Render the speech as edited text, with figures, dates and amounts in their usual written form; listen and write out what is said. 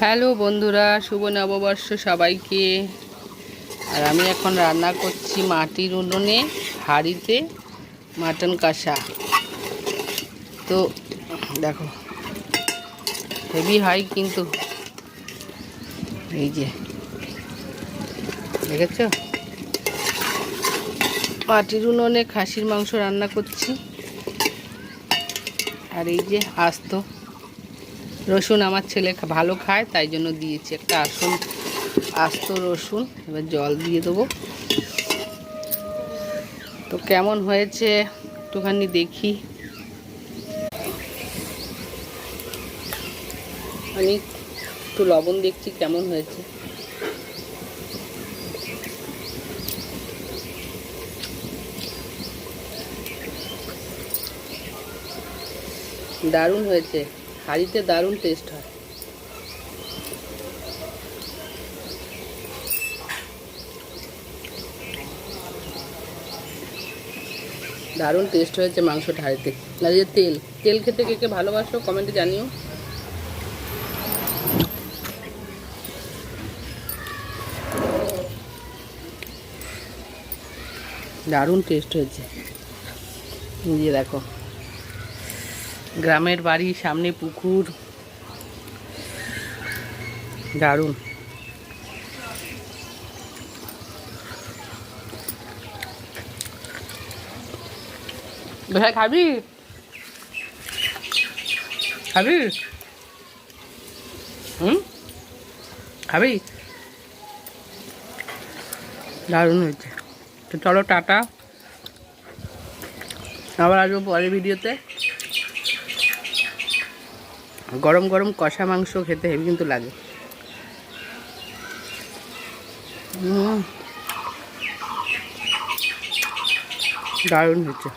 Hello বন্ধুরা, শুভ নববর্ষ সবাইকে। আর আমি এখন রান্না করছি মাটির উনুনে হাঁড়িতে মাটন কষা। তো দেখো হেভি হয় কিন্তু, এই যে দেখেছো মাটির উনুনে খাসির মাংস রান্না করছি। আর এই যে আস্ত রসুন, আমার ছেলে ভালো খায় তাই জন্য দিয়েছি একটা আস্ত রসুন। এবার জল দিয়ে দেবো। তো কেমন হয়েছে একটুখানি দেখি। আমি একটু লবণ দেখছি কেমন হয়েছে। দারুণ হয়েছে, হাঁড়িতে দারুণ টেস্ট হয়। দারুণ টেস্ট হয়েছে মাংসটা হাঁড়িতে। আর যে তেল খেতে কে কে ভালোবাসো কমেন্টে জানিও। দারুণ টেস্ট হয়েছে। এই যে দেখো, গ্রামের বাড়ি, সামনে পুকুর, দারুণ। ভাই খাবি খাবি খাবি? দারুণ হয়েছে। তো চলো টাটা, আবার আসবো পরের ভিডিওতে। গরম গরম কষা মাংস খেতে হেবি কিন্তু লাগে। দারুণ হয়েছে।